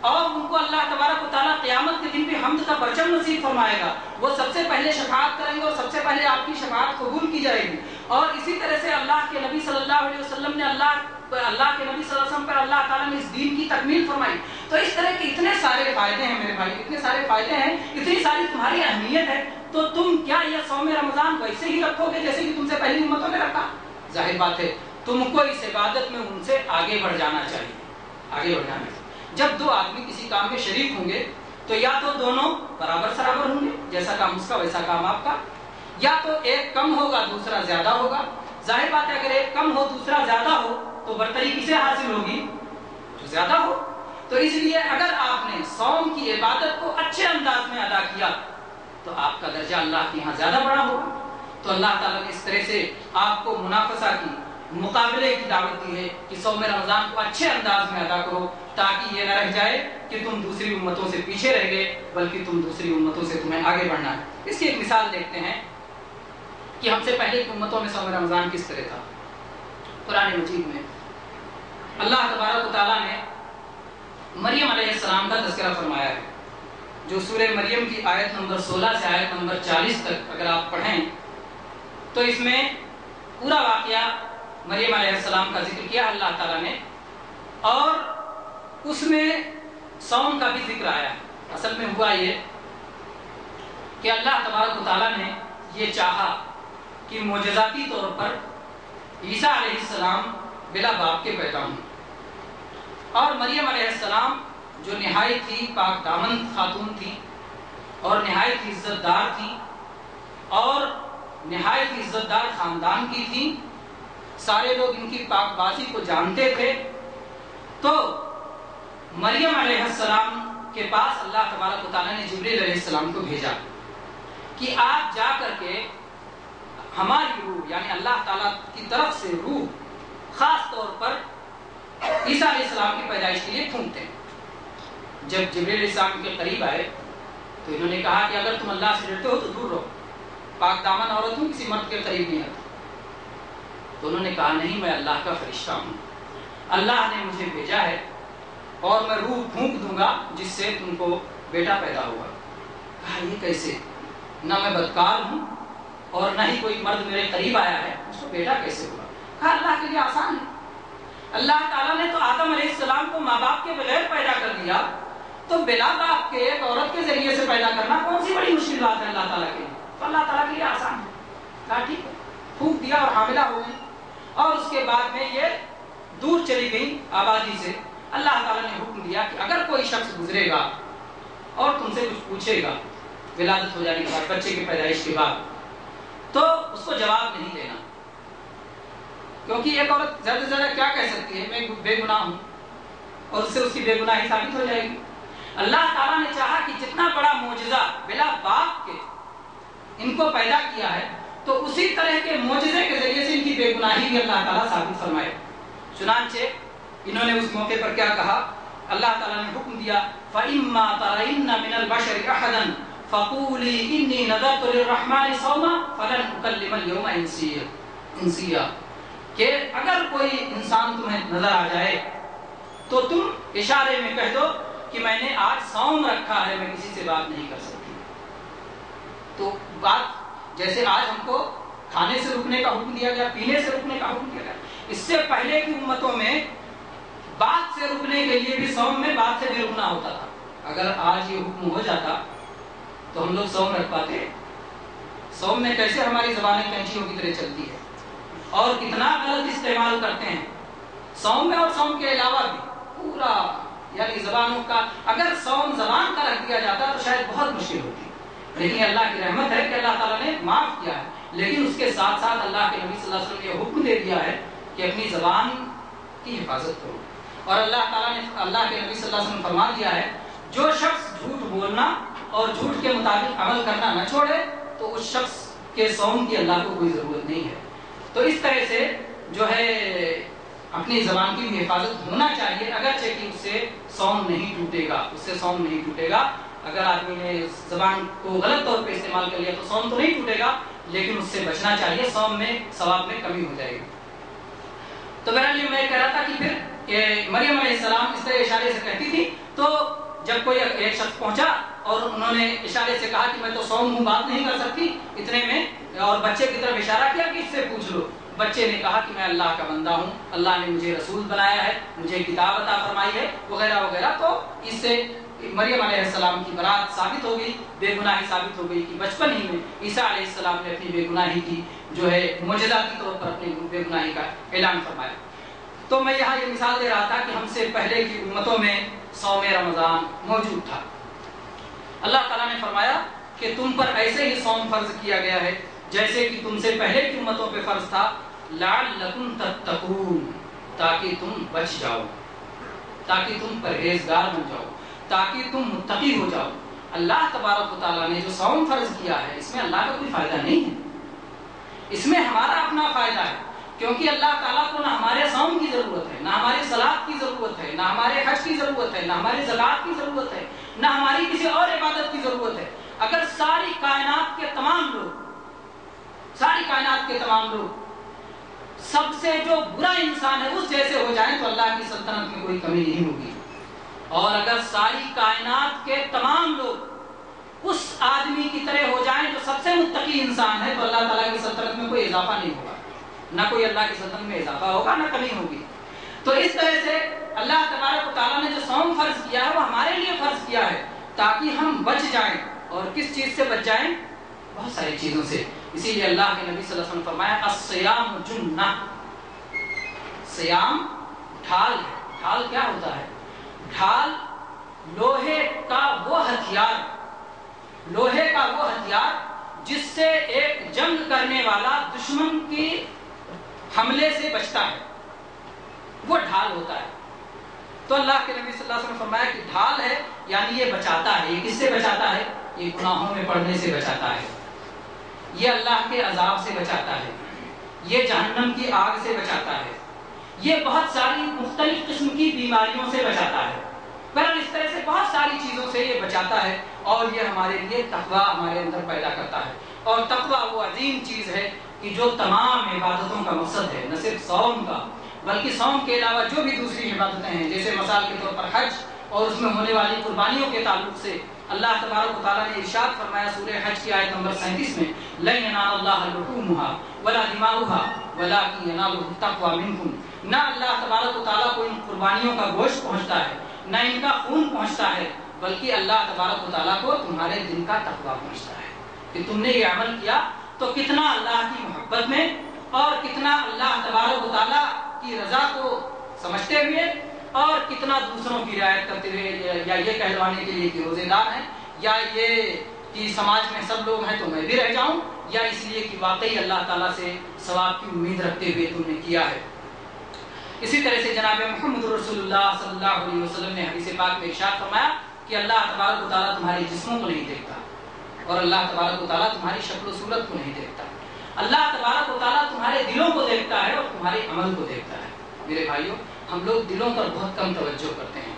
اور ان کو اللہ تبارک و تعالیٰ قیامت کے دن بھی حمد کا پرچم نصیب فرمائے گا. وہ سب سے پہلے شفاعت کریں گے اور سب سے پہلے آپ کی شفاعت قبول کی جائے گی. اور اسی طرح سے اللہ کے نبی صلی اللہ علیہ وسلم نے اللہ کے نبی صلی اللہ علیہ وسلم پر اللہ تعالیٰ نے اس دین کی تکمیل فرمائی. تو اس طرح کے اتنے سارے فائدے ہیں میرے بھائی، اتنے سارے فائدے ہیں، اتنی ساری تمہاری اہمیت ہے، تو تم کیا یہ صوم رمضان ویسے ہی رکھو گے جیسے کہ تم سے پہلی امتوں نے رکھا؟ ظاہر بات ہے تم کو اس عبادت میں ان سے آگے بڑھ جانا چاہیے، آگے بڑھ جانا چاہیے. جب دو آدمی کسی کام میں شریک ہوں گے تو یا تو دونوں برابر سرابر ہوں گے، جیسا کام اس کا ویسا کام آپ کا، یا تو ایک کم ہوگا دوسرا زیادہ ہوگا. ظاہر بات ہے اگر ایک کم ہو دوسرا زیادہ ہو تو برتری کسے حاصل ہوگی؟ جو زیادہ ہو. تو اس لیے اگر آپ نے صوم کی عبادت کو اچھے انداز میں ادا کیا تو آپ کا درجہ اللہ کے یہاں زیادہ بڑا ہوگا. تو اللہ تعالیٰ نے اس طرح سے آپ کو منافسہ کی، مقابلے کی دعوت دی ہے کہ صوم رمضان کو اچھے انداز میں ادا کرو، تاکہ یہ نہ رہ جائے کہ تم دوسری امتوں سے پیچھے رہ گئے، بلکہ تم دوسری امتوں سے تمہیں آگے بڑھنا ہے. اس کی ایک مثال دیکھتے ہیں کہ ہم سے پہلے کی امتوں میں صوم رمضان کس طرح تھا. قرآن مجید میں اللہ تبارک و تعالیٰ نے مریم علیہ السلام کا تذکرہ فرمایا ہے، جو سورہ مریم کی آیت نمبر 16 سے آیت نمبر 40 تک اگر آپ پڑھیں تو اس میں پورا واقعہ مریم علیہ السلام کا ذکر کیا اللہ تعالیٰ نے، اور اس میں صوم کا بھی ذکر آیا. اصل میں ہوا یہ کہ اللہ تبارک و تعالیٰ نے یہ چاہا کہ معجزاتی طور پر عیسیٰ علیہ السلام بلا باپ کے پیدا ہوں، اور مریم علیہ السلام جو نہایت ہی پاک دامن خاتون تھی اور نہایت ہی عزت دار تھی اور نہایت ہی عزت دار خاندان کی تھی، سارے لوگ ان کی پاک بازی کو جانتے تھے. تو مریم علیہ السلام کے پاس اللہ تبارک و تعالیٰ نے جبریل علیہ السلام کو بھیجا کہ آپ جا کر کے ہماری روح یعنی اللہ تعالیٰ کی طرف سے روح خاص طور پر عیسیٰ علیہ السلام کی پیدائش کے لیے پھونکتے ہیں. جب جبریل علیہ السلام کے قریب آئے تو انہوں نے کہا کہ اگر تم اللہ سے ڈرتے ہو تو دور رہو، پاک دامن عورت ہوں، کسی مرد کے قریب نہیں آتی. تو انہوں نے کہا نہیں، میں اللہ کا فرشتہ ہوں، اللہ نے مجھے بھیجا ہے اور میں روح پھونک دوں گا جس سے تم کو بیٹا پیدا ہوگا. کہا یہ کیسے؟ نہ میں بدکار ہوں اور نہ ہی کوئی مرد میرے قریب آیا ہے، اس کو بیٹا کیسے ہوگا؟ کہا اللہ کے لیے آسان ہے. اللہ تعالیٰ نے تو آدم علیہ السلام کو ماں باپ کے بغیر پیدا کر دیا، تو بلا باپ کے ایک عورت کے ذریعے سے پیدا کرنا کون سی بڑی مشکل بات ہے اللہ تعالیٰ کے لیے؟ تو اللہ تعالیٰ کے لیے آسان ہے. کہا ٹھیک ہے، پھونک دیا اور حاملہ ہو گئی، اور اس کے بعد میں یہ دور چلی گئی آبادی سے. اللہ تعالیٰ نے حکم دیا کہ اگر کوئی شخص گزرے گا اور تم سے کچھ پوچھے گا ولادت ہو جانے کے بعد، بچے کی پیدائش کے بعد، تو اس کو جواب نہیں دینا، کیونکہ ایک عورت زیادہ سے زیادہ کیا کہہ سکتی ہے؟ میں بے گناہ ہوں، اور اس سے اس کی بے گناہی ثابت ہو جائے گی. اللہ تعالیٰ نے چاہا کہ جتنا بڑا معجزہ بلا باپ کے ان کو پیدا کیا ہے تو اسی طرح کے معجزے کے ذریعے سے ان کی بے گناہی بھی اللہ تعالیٰ ثابت فرمائے. چنانچہ انہوں نے اس موقع پر کیا کہا؟ اللہ تعالیٰ نے حکم دیا فَإِمَّا تَرَيِنَّ مِنَ الْبَشَرِ أَحَدًا فَقُولِي إِنِّي نَذَرْتُ لِلرَّحْمَنِ صَوْمًا فَلَنْ أُكَلِّمَ الْيَوْمَ إِنسِيًّا، کہ اگر کوئی انسان تمہیں نظر آ جائے تو تم اشارے میں کہہ دو کہ میں نے آج صوم رکھا ہے، میں کسی سے بات نہیں کر سکتی. تو بات جیسے آج ہم کو کھانے سے رکنے کا حکم دیا گیا، پینے سے رکنے کا حکم دیا گیا، اس سے پہلے کی امتوں میں بات سے رکنے کے لیے بھی صوم میں بات سے بھی رکنا ہوتا تھا. اگر آج یہ حکم ہو جاتا تو ہم لوگ صوم رکھ پاتے؟ صوم میں کیسے ہماری زبانیں کینچیوں کی طرح چلتی ہے اور کتنا غلط استعمال کرتے ہیں صوم میں، اور صوم کے علاوہ بھی پورا یعنی زبانوں کا. اگر صوم زبان کا رکھ دیا جاتا تو شاید بہت مشکل ہوتی، لیکن اللہ کی رحمت ہے کہ اللہ تعالیٰ نے معاف کیا ہے. لیکن اس کے ساتھ ساتھ اللہ کے نبی صلی اللہ علیہ وسلم نے یہ حکم دے دیا ہے کہ اپنی زبان کی حفاظت کرو. اور اللہ تعالیٰ نے اللہ کے نبی صلی اللہ علیہ وسلم فرما دیا ہے جو شخص جھوٹ بولنا اور جھوٹ کے مطابق عمل کرنا نہ چھوڑے تو اس شخص کے صوم کی اللہ کو کوئی ضرورت نہیں ہے. تو اس طرح سے جو ہے اپنی زبان کی بھی حفاظت ہونا چاہیے، اگرچہ کہ اس سے صوم نہیں ٹوٹے گا، اس سے صوم نہیں ٹوٹے گا. اگر آدمی نے زبان کو غلط طور پہ استعمال کر لیا تو صوم تو نہیں ٹوٹے گا، لیکن اس سے بچنا چاہیے، صوم میں ثواب میں کمی ہو جائے گی. تو بہرحال یہ میں کہہ رہا تھا کہ پھر کہ مریم علیہ السلام اس طرح اشارے سے کہتی تھی، تو جب کوئی ایک شخص پہنچا اور انہوں نے اشارے سے کہا کہ میں تو صوم ہوں، بات نہیں کر سکتی، اتنے میں اور بچے کی طرف اشارہ کیا کہ اس سے پوچھ لو. بچے نے کہا کہ میں اللہ کا بندہ ہوں، اللہ نے مجھے رسول بنایا ہے، مجھے کتاب عطا فرمائی ہے وغیرہ وغیرہ. تو اس سے مریم علیہ السلام کی برات ثابت ہو گئی، بے گناہی ثابت ہو گئی کہ بچپن ہی میں عیسیٰ علیہ السلام نے اپنی بے گناہی کی جو ہے معجزاتی طور پر اپنی بے گناہی کا اعلان فرمایا. تو میں یہاں یہ مثال دے رہا تھا کہ ہم سے پہلے کی امتوں میں صوم رمضان موجود تھا. اللہ تعالیٰ نے فرمایا کہ تم پر ایسے ہی صوم فرض کیا گیا ہے جیسے کہ تم سے پہلے کی امتوں پہ فرض تھا، لعلکم تتقون، تاکہ تم بچ جاؤ، تاکہ تم پرہیزگار بن جاؤ، تاکہ تم متقی ہو جاؤ. اللہ تبارک و تعالیٰ نے جو صوم فرض کیا ہے اس میں اللہ کا کوئی فائدہ نہیں ہے، اس میں ہمارا اپنا فائدہ ہے، کیونکہ اللہ تعالیٰ کو نہ ہمارے صوم کی ضرورت ہے، نہ ہماری صلاۃ کی ضرورت ہے، نہ ہمارے حج کی ضرورت ہے، نہ ہماری زکوٰۃ کی ضرورت ہے، نہ ہماری کسی اور عبادت کی ضرورت ہے. اگر ساری کائنات کے تمام لوگ سب سے جو برا انسان ہے اس جیسے ہو جائیں تو اللہ کی سلطنت میں کوئی کمی نہیں ہوگی. اور اگر ساری کائنات کے تمام لوگ اس آدمی کی طرح ہو جائیں جو سب سے متقی انسان ہے تو اللہ تعالیٰ کی سلطنت میں کوئی اضافہ نہیں ہوگا، نہ کوئی اللہ کی سلطنت میں اضافہ ہوگا نہ کمی ہوگی. تو اس طرح سے اللہ تبارک و تعالیٰ نے جو صوم فرض کیا ہے وہ ہمارے لیے فرض کیا ہے تاکہ ہم بچ جائیں. اور کس چیز سے بچ جائیں؟ بہت ساری چیزوں سے. اسی لیے اللہ کے نبی صلی اللہ علیہ وسلم نے فرمایا الصیام جنہ، سیام ڈھال ہے. ڈھال کیا ہوتا ہے؟ ڈھال لوہے کا وہ ہتھیار جس سے ایک جنگ کرنے والا دشمن کی حملے سے بچتا ہے، وہ ڈھال ہوتا ہے. تو اللہ کے نبی صلی اللہ علیہ وسلم نے فرمایا کہ ڈھال ہے یعنی یہ بچاتا ہے. یہ کس سے بچاتا ہے؟ یہ گناہوں میں پڑنے سے بچاتا ہے، یہ اللہ کے عذاب سے بچاتا ہے، یہ جہنم کی آگ سے بچاتا ہے، یہ بہت ساری مختلف قسم کی بیماریوں سے بچاتا ہے. بہرحال اس طرح سے بہت ساری چیزوں سے یہ بچاتا ہے اور یہ ہمارے لیے تقویٰ ہمارے اندر پیدا کرتا ہے. اور تقویٰ وہ عظیم چیز ہے کہ جو تمام عبادتوں کا مقصد ہے، نہ صرف صوم کا بلکہ صوم کے علاوہ جو بھی دوسری عبادتیں ہیں، جیسے مثال کے طور پر حج اور اس میں ہونے والی قربانیوں کے تعلق سے اللہ تبارک و تعالیٰ نے ارشاد فرمایا سورہ حج کی آیت نمبر 37 میں لَن يَنَالَ اللَّهَ لُحُومُهَا وَلَا دِمَاؤُهَا وَلَٰكِن يَنَالُهُ التَّقْوَىٰ مِنكُمْ. نہ اللہ تبارک و تعالیٰ کو ان قربانیوں کا گوشت پہنچتا ہے، نہ ان کا خون پہنچتا ہے، بلکہ اللہ تبارک و تعالیٰ کو تمہارے دل کا تقویٰ پہنچتا ہے کہ تم نے یہ عمل کیا تو کتنا اللہ کی محبت میں اور کتنا اللہ تبارک و تعالیٰ کی رضا کو سمجھتے ہوئے اور کتنا دوسروں کی رعایت کرتے ہوئے، یا یہ کہلوانے کے لیے کہ روزے دار ہیں، یا یہ کہ سماج میں سب لوگ ہیں تو میں بھی رہ جاؤں، یا اس لیے کہ واقعی اللہ تعالیٰ سے ثواب کی امید رکھتے ہوئے تم نے کیا ہے. اسی طرح سے جناب محمد رسول اللہ صلی اللہ علیہ وسلم نے حدیث پاک میں ارشاد فرمایا کہ اللہ تبارک و تعالیٰ تمہارے جسموں کو نہیں دیکھتا اور اللہ تبارک و تعالیٰ تمہاری شکل و صورت کو نہیں دیکھتا. اللہ تبارک و تعالیٰ تمہارے دلوں کو دیکھتا ہے اور تمہارے عمل کو دیکھتا ہے. میرے بھائیوں، ہم لوگ دلوں پر بہت کم توجہ کرتے ہیں،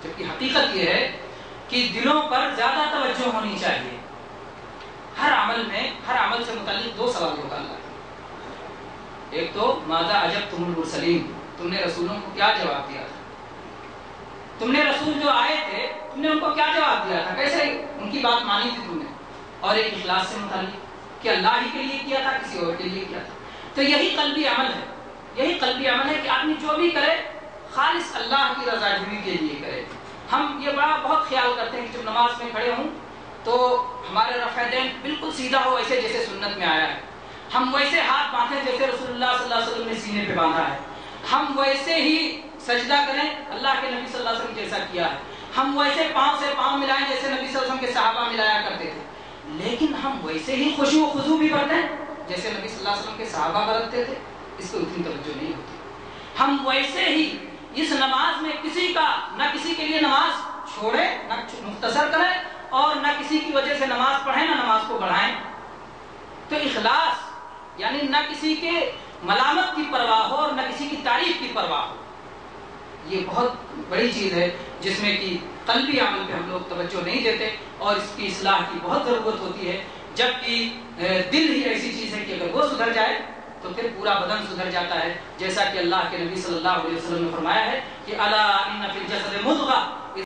جبکہ حقیقت یہ ہے کہ دلوں پر زیادہ توجہ ہونی چاہیے. ہر عمل سے متعلق دو سوال ہوگا اللہ. ایک تو ماذا اجبتم المرسلین، تم نے رسولوں کو کیا جواب دیا تھا؟ تم نے رسول جو آئے تھے تم نے ان کو کیا جواب دیا تھا؟ کیسے ان کی بات مانی تھی تم نے؟ اور ایک اخلاص سے متعلق کہ اللہ ہی کے لیے کیا تھا کسی اور کے لیے کیا تھا. تو یہی قلبی عمل ہے، یہی قلبی عمل ہے کہ آدمی جو بھی کرے خالص اللہ کی رضا جوئی کے لیے کرے. ہم یہ بہت خیال کرتے ہیں کہ جب نماز میں کھڑے ہوں تو ہمارے رفع دین بالکل سیدھا ہو، ایسے جیسے سنت میں آیا ہے. ہم ویسے ہاتھ باندھیں جیسے رسول اللہ صلی اللہ علیہ وسلم نے سینے پہ باندھا ہے. ہم ویسے ہی سجدہ کریں اللہ کے نبی صلی اللہ علیہ وسلم جیسا کیا ہے. ہم ویسے پاؤں سے پاؤں ملائیں جیسے نبی صلی اللہ علیہ وسلم کے صحابہ ملایا کرتے تھے. لیکن ہم ویسے ہی خشوع و خضوع بھی برتیں جیسے نبی صلی اللہ علیہ وسلم کے صحابہ برتتے تھے. اس کو اتنی توجہ نہیں ہوتی. ہم ویسے ہی اس نماز میں کسی کا نہ کسی کے لیے نماز چھوڑے نہ مختصر کریں اور نہ کسی کی وجہ سے نماز پڑھیں نہ نماز کو بڑھائیں. تو اخلاص یعنی نہ کسی کے ملامت کی پرواہ ہو اور نہ کسی کی تعریف کی پرواہ ہو، یہ بہت بڑی چیز ہے جس میں کہ قلبی عمل پہ ہم لوگ توجہ نہیں دیتے اور اس کی اصلاح کی بہت ضرورت ہوتی ہے. جبکہ دل ہی ایسی چیز ہے کہ اگر وہ سدھر جائے تو پھر پورا بدن سدھر جاتا ہے، جیسا کہ اللہ کے نبی صلی اللہ علیہ وسلم نے فرمایا ہے کہ الا ان فی الجسد مضغہ